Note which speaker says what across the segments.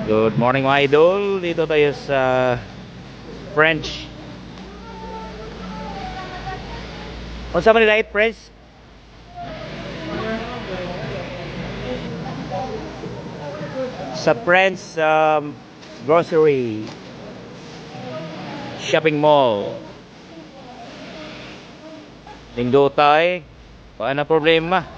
Speaker 1: Good morning mga idol. Dito tayo sa French. Kung sa Manila French? Sa French grocery shopping mall. Tingdo tayo. Wala na problema.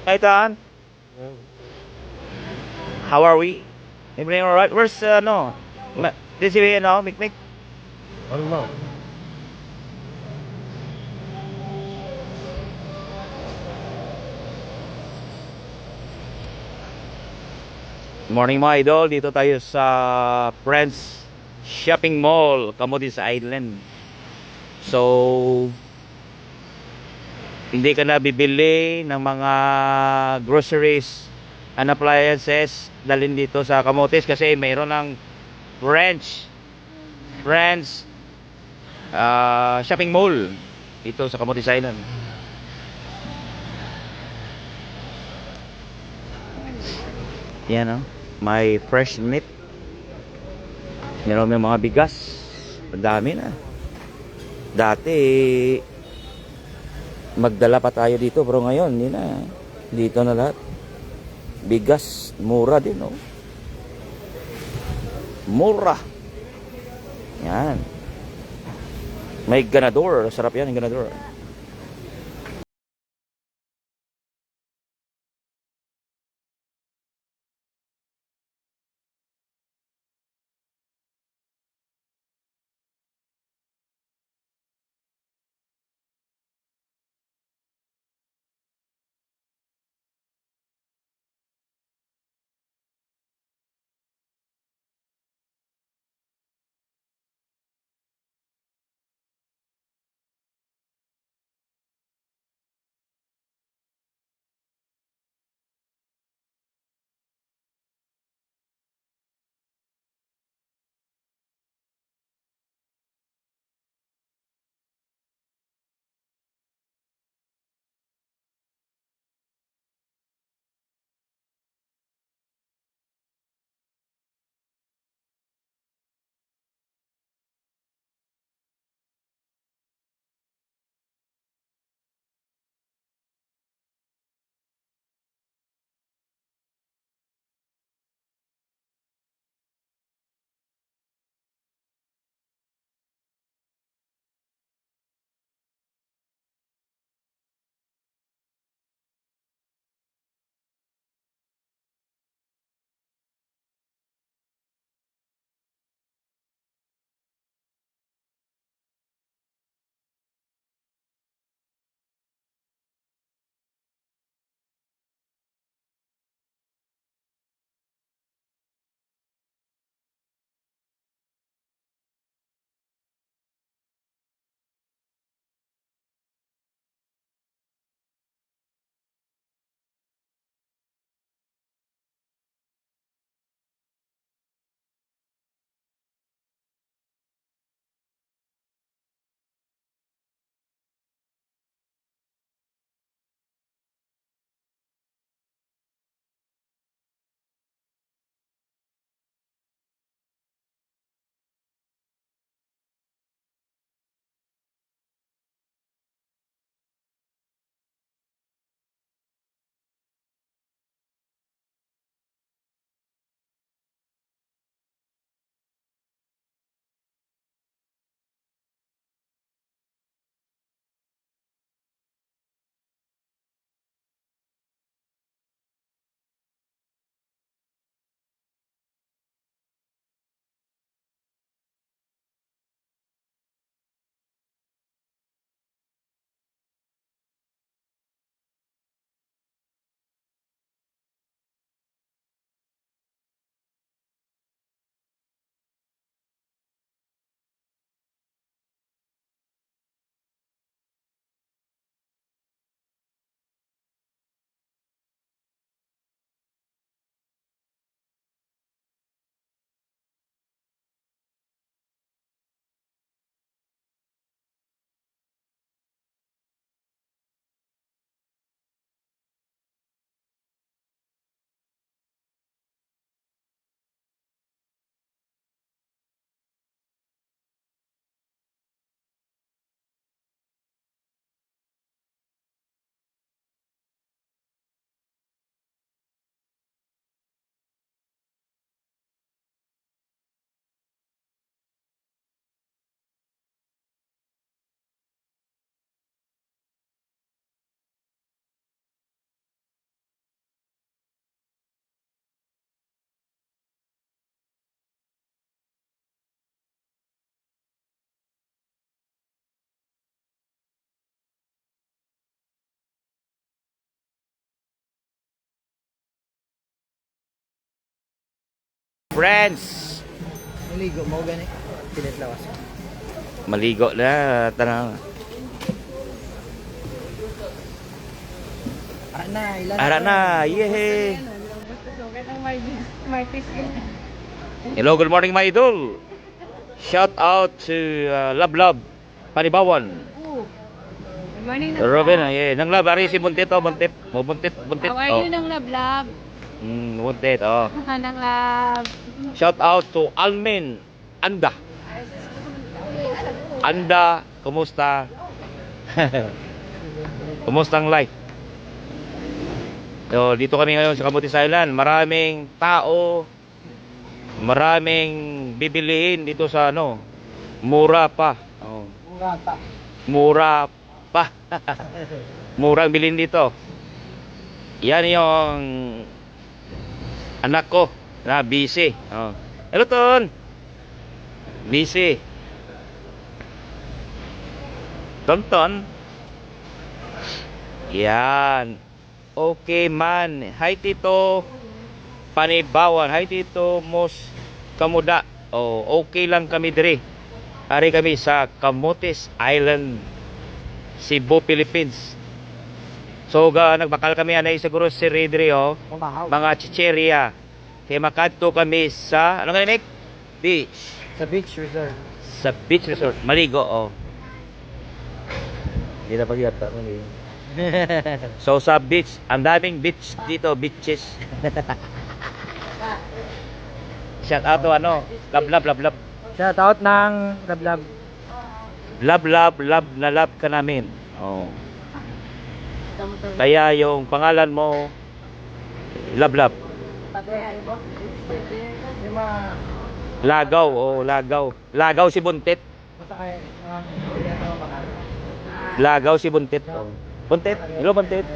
Speaker 1: Kaitan, how are we? Everything alright? Where's no? This is no, Mikmik.
Speaker 2: I don't know.
Speaker 1: Morning mga idol, dito tayo sa Friends Shopping Mall, Camotes Island. So, hindi ka na bibili ng mga groceries and appliances dalhin dito sa Camotes kasi mayroon ng Friends Shopping Mall dito sa Camotes Island. Yan oh, may fresh meat. Meron may mga bigas. Ang dami na. Dati magdala pa tayo dito pero ngayon hindi na. Dito na lahat. Bigas mura din oh. Mura. Yan. May ganador. Sarap yan yung ganador. Friends.
Speaker 2: Maligo mo gani. Pilit lawas.
Speaker 1: Maligo na. Tanang.
Speaker 2: Ilan
Speaker 1: Ara na. Yehey. Hello, good morning my idol. Shout out to Love Love Panibawan.
Speaker 3: Good morning,
Speaker 1: Robin, yeah. Nang love, ari si Buntit, oh, Buntit. Mo Buntit, Buntit.
Speaker 3: How are you, Nang Lab?
Speaker 1: Buntit, oh.
Speaker 3: Nang Lab.
Speaker 1: Shout out to Almin Anda. Anda, kumusta? Kumusta ang life? So, dito kami ngayon sa Camotes Island. Maraming tao, maraming bibilihin dito sa ano, mura pa. Oh. Mura pa. Mura ang bilhin dito. Yan yung anak ko na busy. Oh. Hello, Ton. Busy. Tonton. Yan. Okay man. Hi Tito Panibawan. Hi Tito Mos Kamuda. Oh, okay lang kami dire. Ari kami sa Camotes Island, Cebu, Philippines. So nagbakal kami anay sa grocery dire oh. Mga chicheria. Kaya makadto kami sa ano nga Nick? Beach.
Speaker 2: Sa beach resort.
Speaker 1: Sa beach resort. Maligo oh. Hindi na pagyata mali. So sa beach, ang daming beach dito, beaches. Shout out to ano, love.
Speaker 2: Shout out ng Lablab.
Speaker 1: Love na love ka namin. Oh. Kaya yung pangalan mo, love. Lagaw, oh, lagaw. Lagaw si Buntit. Lagaw si Buntit. Oh. Buntit, hello Buntit.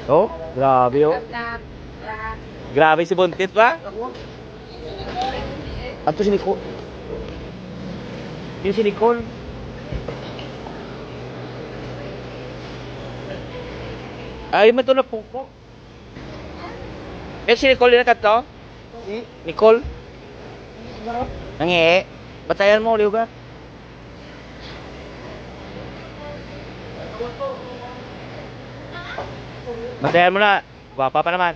Speaker 1: Oh, grabe oh. Grabe si Buntit ba? Ato si Nicole. Yung si Nicole. Ay, man to na pukpok. Si Nicole na kato? Nicole? Nangi. Batayan mo, liw ka. Batayan mo na. Guwapa pa naman.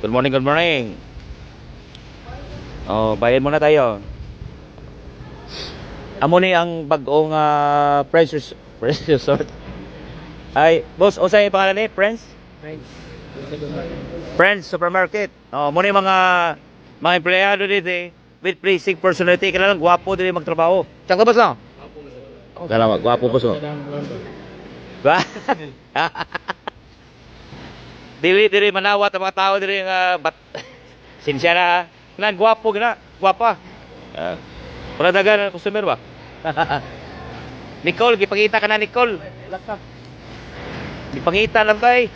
Speaker 1: Good morning. Oh, bayan muna tayo. Amo ni ang bag-ong Friends Resort. Ay, boss, usay pangalan ni Friends? Friends Supermarket. Oh, mo ni mga empleyado dito with pleasing personality. Kailangan gwapo dito magtrabaho. Tsaka ba sa? Kailangan gwapo po so. Ba? Dili manawat ang mga tao diri nga sinsya na. Kailangan gwapo gina, gwapa. Para dagan ang customer ba? Nicole, gipakita ka na Nicole. Gipakita lang kay.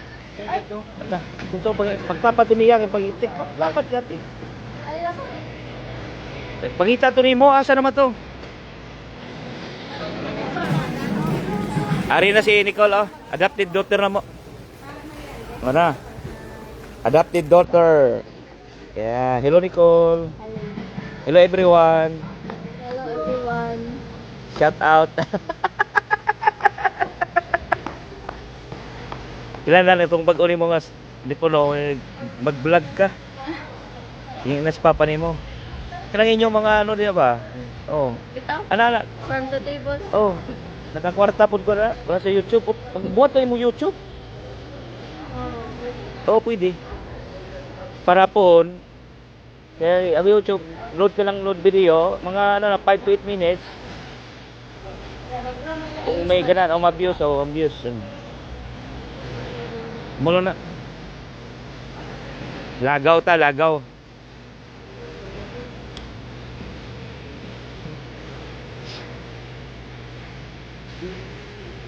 Speaker 1: Gusto pagpapatimiyak yung pagitik. Dapat gati. Pangita to nimo, asa naman to? Ari na si Nicole oh. Adopted daughter na mo. Mana? Adopted daughter. Yeah, hello Nicole. Hello everyone. Shout out. Ilan na itong pag-uli mo nga di po no, mag-vlog ka. Yung nas papa nimo. Kailangan inyo mga ano di ba? Oh. Ana.
Speaker 3: From the table.
Speaker 1: Oh. Nakakwarta pud ko na wala sa YouTube. Buhat tayo mo YouTube. Oo, pwede. Para po, kaya ang YouTube, load ka lang load video, mga ano na, 5 to 8 minutes. Kung may ganan, o ma-views, o ma-views. Mulo na. Lagaw ta, lagaw.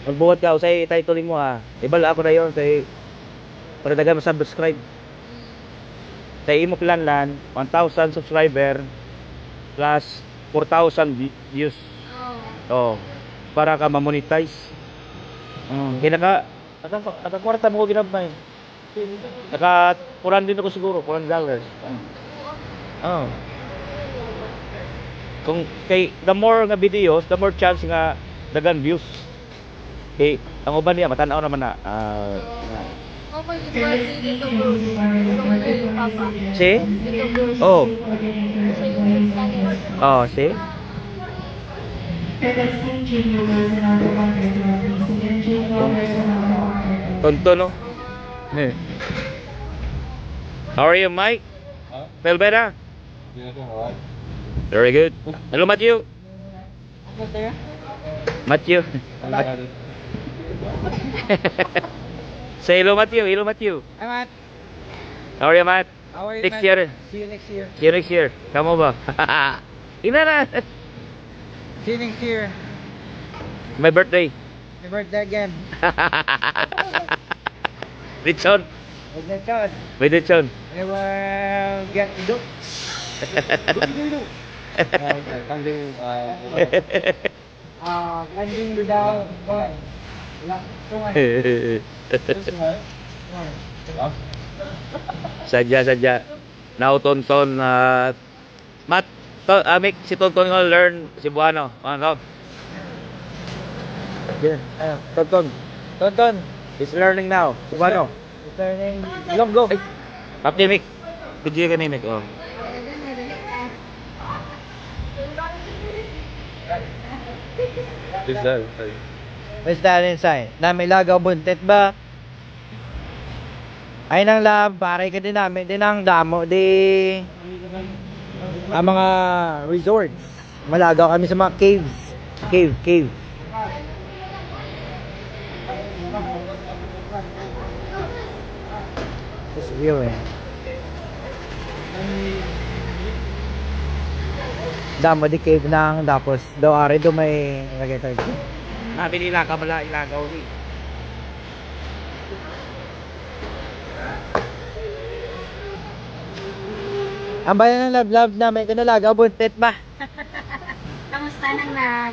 Speaker 1: Magbuhat ka, usay titling mo ha. Ibala ako na yun, say, para dagan subscribe. Sa imo Planlan, 1,000 subscriber plus 4,000 views. Oh. para ka ma-monetize. Kaya kwarta mo ko ginabay. Puran din ako siguro, $4. Kung kay the more nga videos, the more chance nga dagan views. Kay ang uban niya matanaw naman na.
Speaker 3: Oh my God, dito bro. Dito papa.
Speaker 1: See?
Speaker 3: Dito bro.
Speaker 1: Oh.
Speaker 3: Sa yung langit.
Speaker 1: Oh, see? Tonto no? Eh. How are you, Mike? Feel better? Very good. Hello, Matthew. Matthew. Say hello, Matthew. Hello, Matthew.
Speaker 2: Hi, Matt.
Speaker 1: How are you, Matt?
Speaker 2: How are you,
Speaker 1: Next
Speaker 2: Matt?
Speaker 1: year.
Speaker 2: See you next year.
Speaker 1: See you next year. Come over. Ina na.
Speaker 2: See you next year.
Speaker 1: My birthday.
Speaker 2: My birthday again.
Speaker 1: Richon.
Speaker 2: Huwag na chon.
Speaker 1: May Richon.
Speaker 2: I will get do. Kanding daw. Wala. Tungan.
Speaker 1: Sadya. Now, Tonton. Matt. Amik, si Tonton nga learn Cebuano. Ano? Yeah. Tonton. Tonton. He's learning now. Cebuano.
Speaker 2: Returning. Ilonggo.
Speaker 1: Kapti, Mik. Video ka ni Mik. Oh.
Speaker 2: Basta rin sa'yo. Nami lagaw buntit ba? Ay nang lab, pare ka din namin. Din ang damo, di... Ang mga resorts. Malagaw kami sa mga caves. Cave. This view eh. Damo di cave nang tapos daw ari do may lagay tayo.
Speaker 1: Nabi nila ka mala ilagaw ni.
Speaker 2: Ang bayan ng love namin kanalaga buntit ba?
Speaker 3: Kamusta nang nag?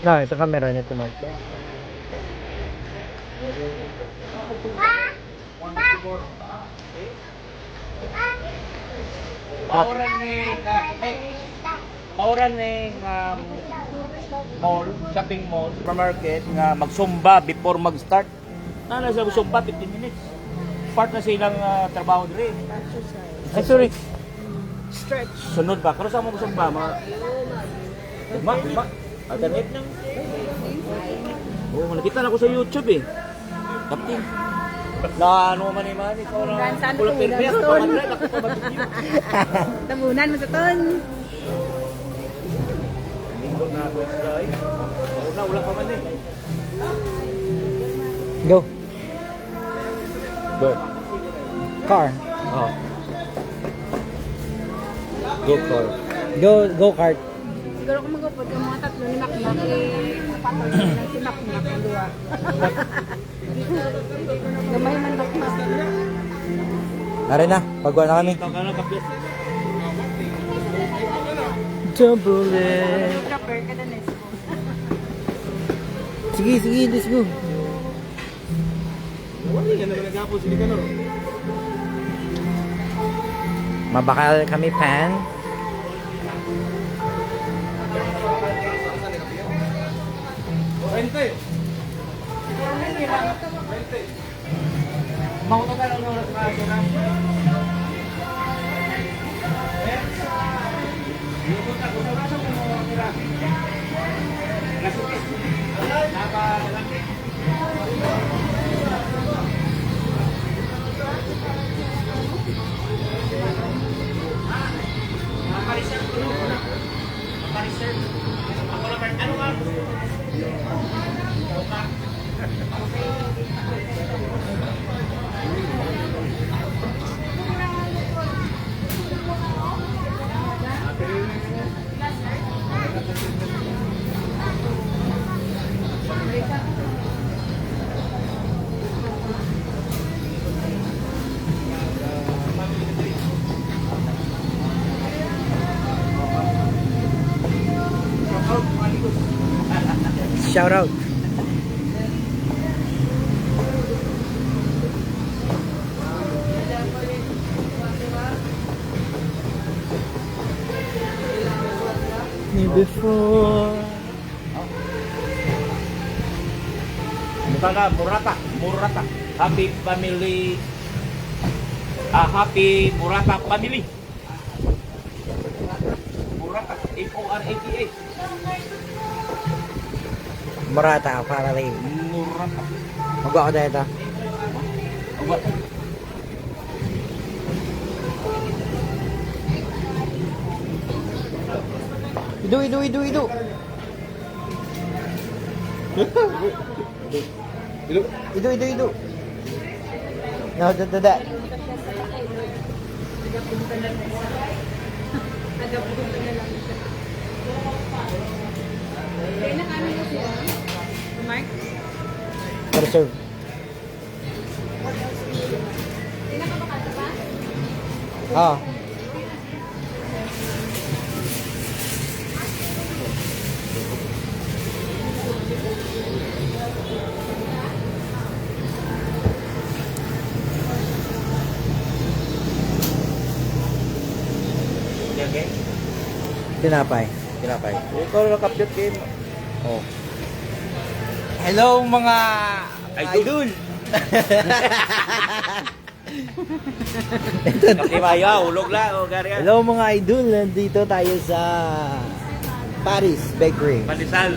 Speaker 2: No, ito camera nito Mark.
Speaker 1: Mauran ni mall, shopping mall, supermarket nga magsumba before mag-start. Nana sa sumba 15 minutes. Part na silang trabaho dire. Ay sorry.
Speaker 2: Stretch.
Speaker 1: Sunod ba? Kano sa mo sumba mga alternate nang. Oh, nakita na ko sa YouTube eh. Kaptin. Na ano man ni ikaw na. Kulo permit ko man ako pa bagyo.
Speaker 3: Tabunan mo sa ton.
Speaker 1: Na ako sa ay. Wala pa man eh.
Speaker 2: Go.
Speaker 1: Good.
Speaker 2: Car.
Speaker 1: Oh. Go car.
Speaker 2: Go kart.
Speaker 3: Siguro kung magupod yung mga tatlo ni Makmak, patol na lang si Makmak ang duwa. Gamay man Makmak.
Speaker 2: Are na, pagwa na kami.
Speaker 1: Ikaw ka na kapit.
Speaker 2: Double it.
Speaker 3: Trapper ka na next.
Speaker 2: Sige, let's go. Mabakal kami pan. shout out. Me before.
Speaker 1: Murata, Murata, Murata. Happy family. Happy Murata family. Murata, Morata.
Speaker 2: Murata, para rin.
Speaker 1: Murata.
Speaker 2: Magwa ko dito.
Speaker 1: Aba.
Speaker 2: Idu. Idu. No, that.
Speaker 3: Kaya na kami mo siya. Mark?
Speaker 2: Para serve.
Speaker 3: Pinakabakata ba?
Speaker 2: Ah.
Speaker 1: Okay.
Speaker 2: Tinapay.
Speaker 1: Kinapay. Ikaw na kapyot game. Oh.
Speaker 2: Hello mga
Speaker 1: Idol. Kasi mayo, ulog lang o gari.
Speaker 2: Hello mga idol, nandito tayo sa Paris Bakery.
Speaker 1: Pandesal.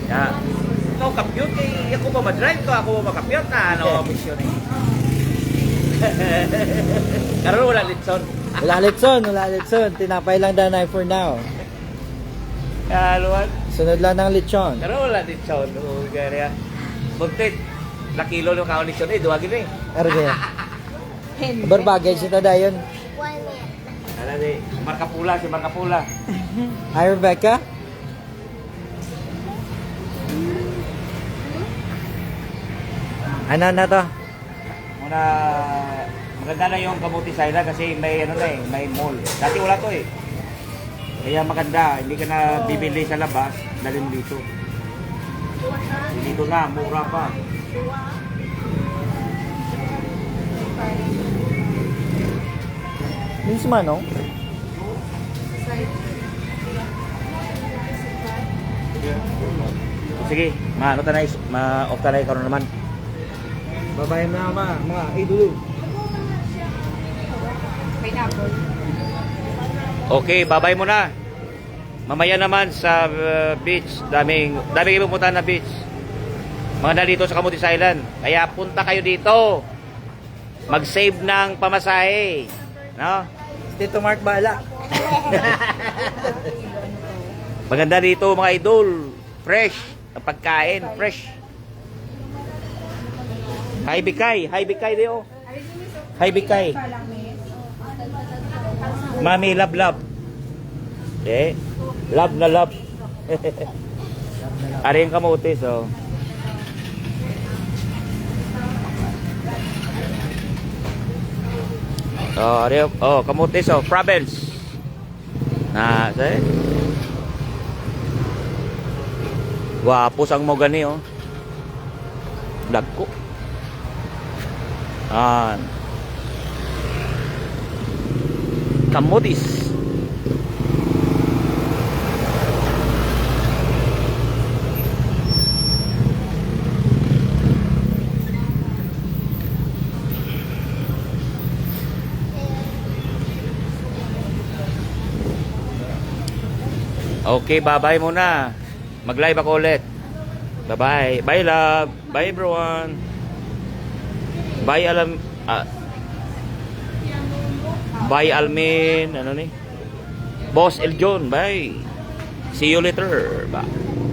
Speaker 1: Ya. Ikaw kapyot kay ako ba ma-drive ko, ako ba makapyot na ano ang mission eh. Karon wala litson.
Speaker 2: Wala litson. Tinapay lang danay for now.
Speaker 1: Kaluan.
Speaker 2: Sunod lang ng lechon.
Speaker 1: Karon wala litson o gari. Buntit. La kilo ng kaon litson eh, duwa gid eh.
Speaker 2: Erge.
Speaker 3: Hindi.
Speaker 2: Bar baggage ito dayon.
Speaker 1: Ala di, marka pula si marka pula.
Speaker 2: Hi Rebecca. Ano na to?
Speaker 1: Muna maganda na yung Kamuti Saila kasi may ano na eh, may mall. Dati wala to eh. Kaya maganda, hindi ka na bibili sa labas, dalhin mo dito. Dito na, mura pa.
Speaker 2: Minsan manong?
Speaker 1: Sige, maano tanay, ma-off tanay karon naman.
Speaker 2: Babae na mga idol.
Speaker 3: Pineapple.
Speaker 1: Okay, babay mo na. Mamaya naman sa beach, daming pupunta na beach. Mga dito sa Camotes Island. Kaya punta kayo dito. Mag-save ng pamasahe. No?
Speaker 2: Tito Mark bala.
Speaker 1: Maganda dito mga idol. Fresh. Ang pagkain, fresh. Hi Bikay dio. Hi Bikay. Mami love. Eh, love na love. Ari yung kamote so. Kamote so, province. Na, say. Guwapo sang mo gani oh. Dagko. Kamotes. Okay, bye-bye muna. Mag-live ako ulit. Bye-bye. Bye, love. Bye, everyone. Bye, Bye, Almin. Ano ni? Boss Eljon. Bye. See you later. Bye.